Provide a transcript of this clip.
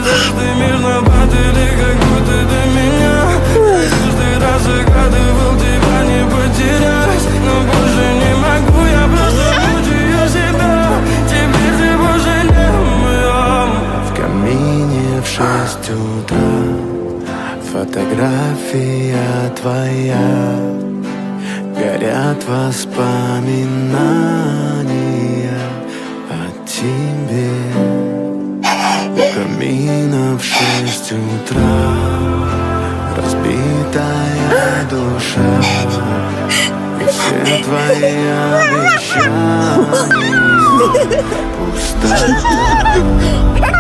звезды мир нападали, как будто до меня. Я каждый раз загадывал тебя не потерять, но больше не могу, я просто мучаю себя. Теперь ты пожалел моем. В камине в 6 утра фотография твоя. Горят воспоминания о тебе. У камина в 6 утра разбитая душа. И все твои обещания пустота.